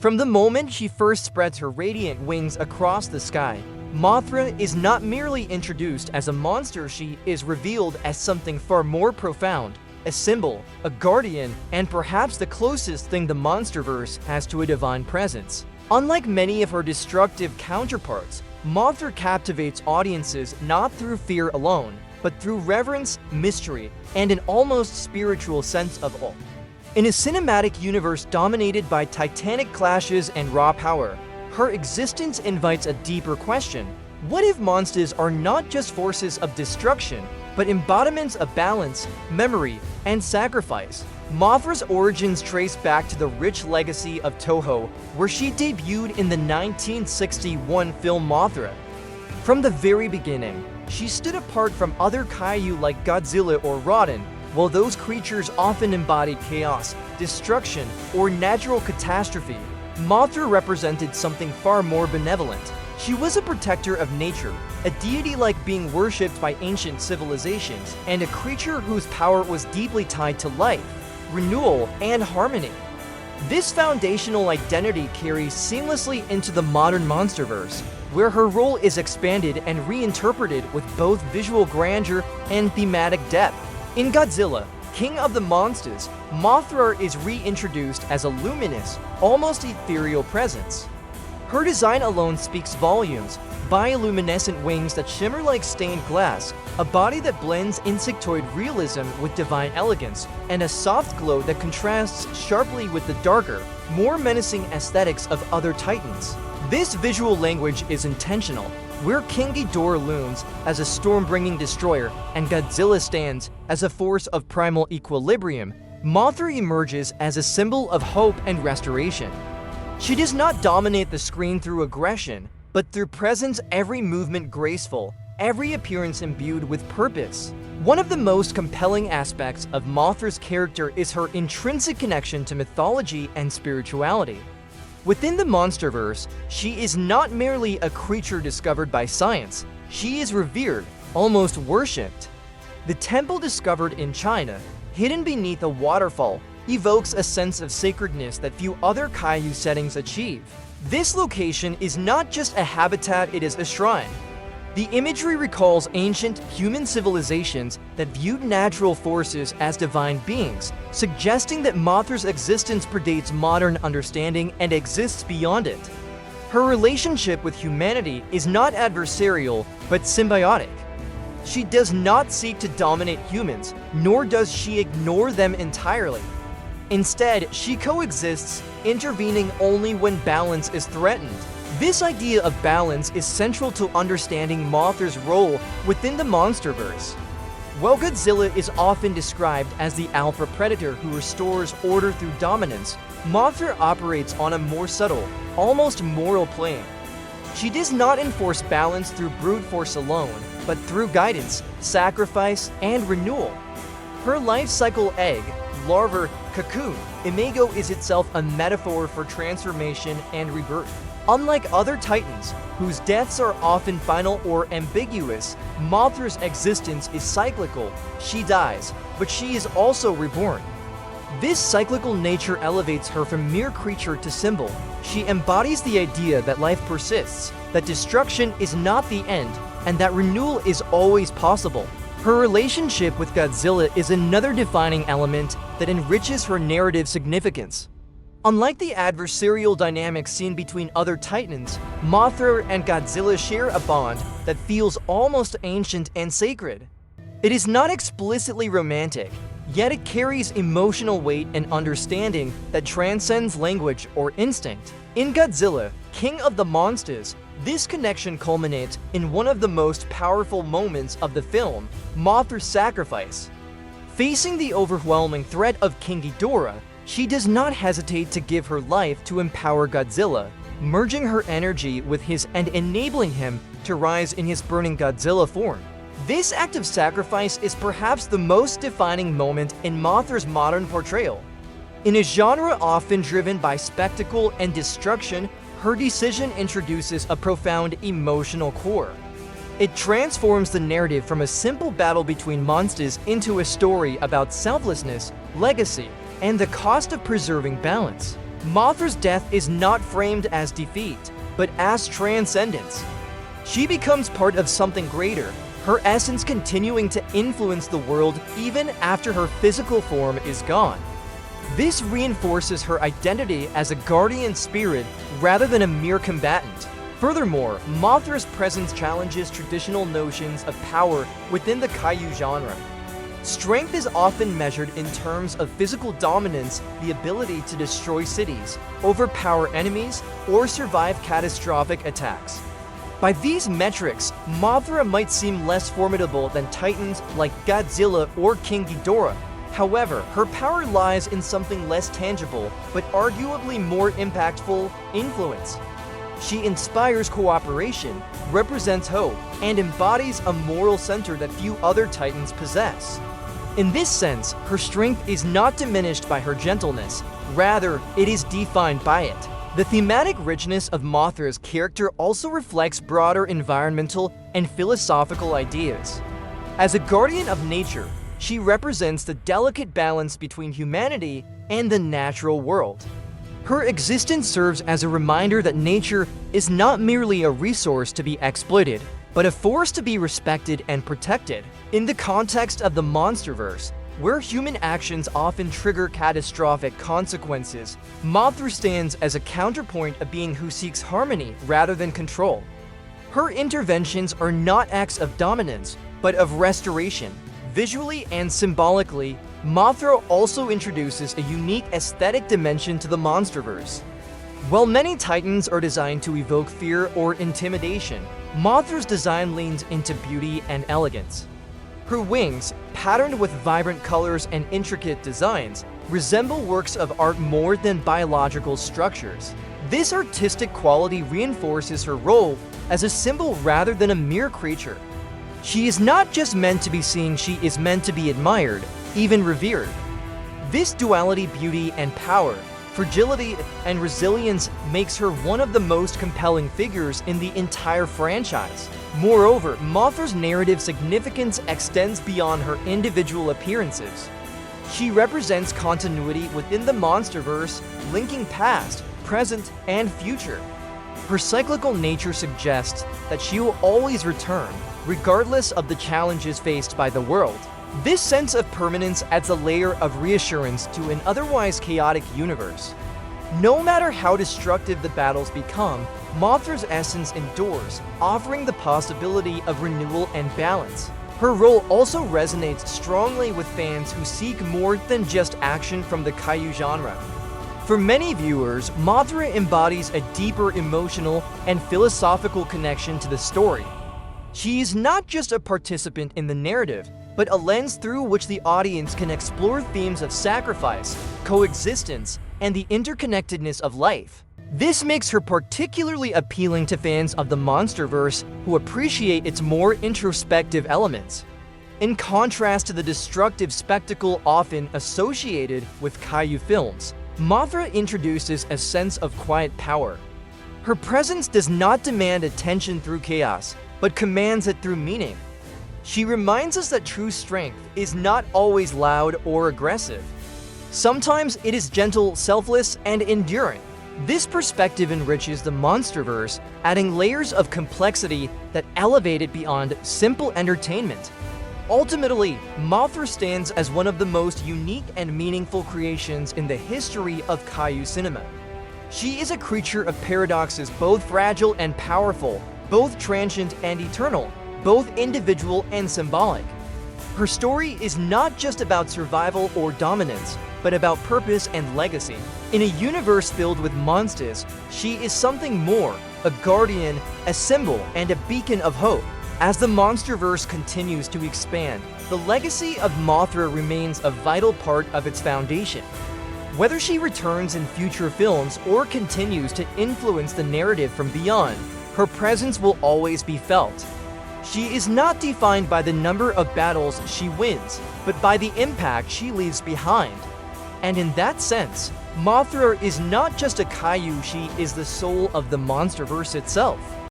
From the moment she first spreads her radiant wings across the sky, Mothra is not merely introduced as a monster, she is revealed as something far more profound, a symbol, a guardian, and perhaps the closest thing the Monsterverse has to a divine presence. Unlike many of her destructive counterparts, Mothra captivates audiences not through fear alone, but through reverence, mystery, and an almost spiritual sense of awe. In a cinematic universe dominated by titanic clashes and raw power, her existence invites a deeper question. What if monsters are not just forces of destruction, but embodiments of balance, memory, and sacrifice? Mothra's origins trace back to the rich legacy of Toho, where she debuted in the 1961 film Mothra. From the very beginning, she stood apart from other kaiju like Godzilla or Rodan. While those creatures often embodied chaos, destruction, or natural catastrophe, Mothra represented something far more benevolent. She was a protector of nature, a deity-like being worshipped by ancient civilizations, and a creature whose power was deeply tied to life, renewal, and harmony. This foundational identity carries seamlessly into the modern Monsterverse, where her role is expanded and reinterpreted with both visual grandeur and thematic depth. In Godzilla, King of the Monsters, Mothra is reintroduced as a luminous, almost ethereal presence. Her design alone speaks volumes: bioluminescent wings that shimmer like stained glass, a body that blends insectoid realism with divine elegance, and a soft glow that contrasts sharply with the darker, more menacing aesthetics of other titans. This visual language is intentional. Where King Ghidorah looms as a storm-bringing destroyer and Godzilla stands as a force of primal equilibrium, Mothra emerges as a symbol of hope and restoration. She does not dominate the screen through aggression, but through presence, every movement graceful, every appearance imbued with purpose. One of the most compelling aspects of Mothra's character is her intrinsic connection to mythology and spirituality. Within the Monsterverse, she is not merely a creature discovered by science, she is revered, almost worshipped. The temple discovered in China, hidden beneath a waterfall, evokes a sense of sacredness that few other kaiju settings achieve. This location is not just a habitat, it is a shrine. The imagery recalls ancient human civilizations that viewed natural forces as divine beings, suggesting that Mothra's existence predates modern understanding and exists beyond it. Her relationship with humanity is not adversarial, but symbiotic. She does not seek to dominate humans, nor does she ignore them entirely. Instead, she coexists, intervening only when balance is threatened. This idea of balance is central to understanding Mothra's role within the Monsterverse. While Godzilla is often described as the alpha predator who restores order through dominance, Mothra operates on a more subtle, almost moral plane. She does not enforce balance through brute force alone, but through guidance, sacrifice, and renewal. Her life cycle egg, larva, cocoon, imago is itself a metaphor for transformation and rebirth. Unlike other titans, whose deaths are often final or ambiguous, Mothra's existence is cyclical. She dies, but she is also reborn. This cyclical nature elevates her from mere creature to symbol. She embodies the idea that life persists, that destruction is not the end, and that renewal is always possible. Her relationship with Godzilla is another defining element that enriches her narrative significance. Unlike the adversarial dynamics seen between other titans, Mothra and Godzilla share a bond that feels almost ancient and sacred. It is not explicitly romantic, yet it carries emotional weight and understanding that transcends language or instinct. In Godzilla, King of the Monsters, this connection culminates in one of the most powerful moments of the film, Mothra's sacrifice. Facing the overwhelming threat of King Ghidorah, she does not hesitate to give her life to empower Godzilla, merging her energy with his and enabling him to rise in his burning Godzilla form. This act of sacrifice is perhaps the most defining moment in Mothra's modern portrayal. In a genre often driven by spectacle and destruction, her decision introduces a profound emotional core. It transforms the narrative from a simple battle between monsters into a story about selflessness, legacy, and the cost of preserving balance. Mothra's death is not framed as defeat, but as transcendence. She becomes part of something greater, her essence continuing to influence the world even after her physical form is gone. This reinforces her identity as a guardian spirit rather than a mere combatant. Furthermore, Mothra's presence challenges traditional notions of power within the Kaiju genre. Strength is often measured in terms of physical dominance, the ability to destroy cities, overpower enemies, or survive catastrophic attacks. By these metrics, Mothra might seem less formidable than titans like Godzilla or King Ghidorah. However, her power lies in something less tangible, but arguably more impactful: influence. She inspires cooperation, represents hope, and embodies a moral center that few other titans possess. In this sense, her strength is not diminished by her gentleness, rather, it is defined by it. The thematic richness of Mothra's character also reflects broader environmental and philosophical ideas. As a guardian of nature, she represents the delicate balance between humanity and the natural world. Her existence serves as a reminder that nature is not merely a resource to be exploited, but a force to be respected and protected. In the context of the Monsterverse, where human actions often trigger catastrophic consequences, Mothra stands as a counterpoint, a being who seeks harmony rather than control. Her interventions are not acts of dominance, but of restoration. Visually and symbolically, Mothra also introduces a unique aesthetic dimension to the Monsterverse. While many titans are designed to evoke fear or intimidation, Mothra's design leans into beauty and elegance. Her wings, patterned with vibrant colors and intricate designs, resemble works of art more than biological structures. This artistic quality reinforces her role as a symbol rather than a mere creature. She is not just meant to be seen, she is meant to be admired, even revered. This duality, beauty and power, fragility and resilience, makes her one of the most compelling figures in the entire franchise. Moreover, Mothra's narrative significance extends beyond her individual appearances. She represents continuity within the Monsterverse, linking past, present, and future. Her cyclical nature suggests that she will always return, regardless of the challenges faced by the world. This sense of permanence adds a layer of reassurance to an otherwise chaotic universe. No matter how destructive the battles become, Mothra's essence endures, offering the possibility of renewal and balance. Her role also resonates strongly with fans who seek more than just action from the Kaiju genre. For many viewers, Mothra embodies a deeper emotional and philosophical connection to the story. She is not just a participant in the narrative, but a lens through which the audience can explore themes of sacrifice, coexistence, and the interconnectedness of life. This makes her particularly appealing to fans of the Monsterverse who appreciate its more introspective elements. In contrast to the destructive spectacle often associated with Kaiju films, Mothra introduces a sense of quiet power. Her presence does not demand attention through chaos, but commands it through meaning. She reminds us that true strength is not always loud or aggressive. Sometimes it is gentle, selfless, and enduring. This perspective enriches the Monsterverse, adding layers of complexity that elevate it beyond simple entertainment. Ultimately, Mothra stands as one of the most unique and meaningful creations in the history of Kaiju cinema. She is a creature of paradoxes, both fragile and powerful, both transient and eternal, both individual and symbolic. Her story is not just about survival or dominance, but about purpose and legacy. In a universe filled with monsters, she is something more, a guardian, a symbol, and a beacon of hope. As the Monsterverse continues to expand, the legacy of Mothra remains a vital part of its foundation. Whether she returns in future films or continues to influence the narrative from beyond, her presence will always be felt. She is not defined by the number of battles she wins, but by the impact she leaves behind. And in that sense, Mothra is not just a Kaiju, she is the soul of the Monsterverse itself.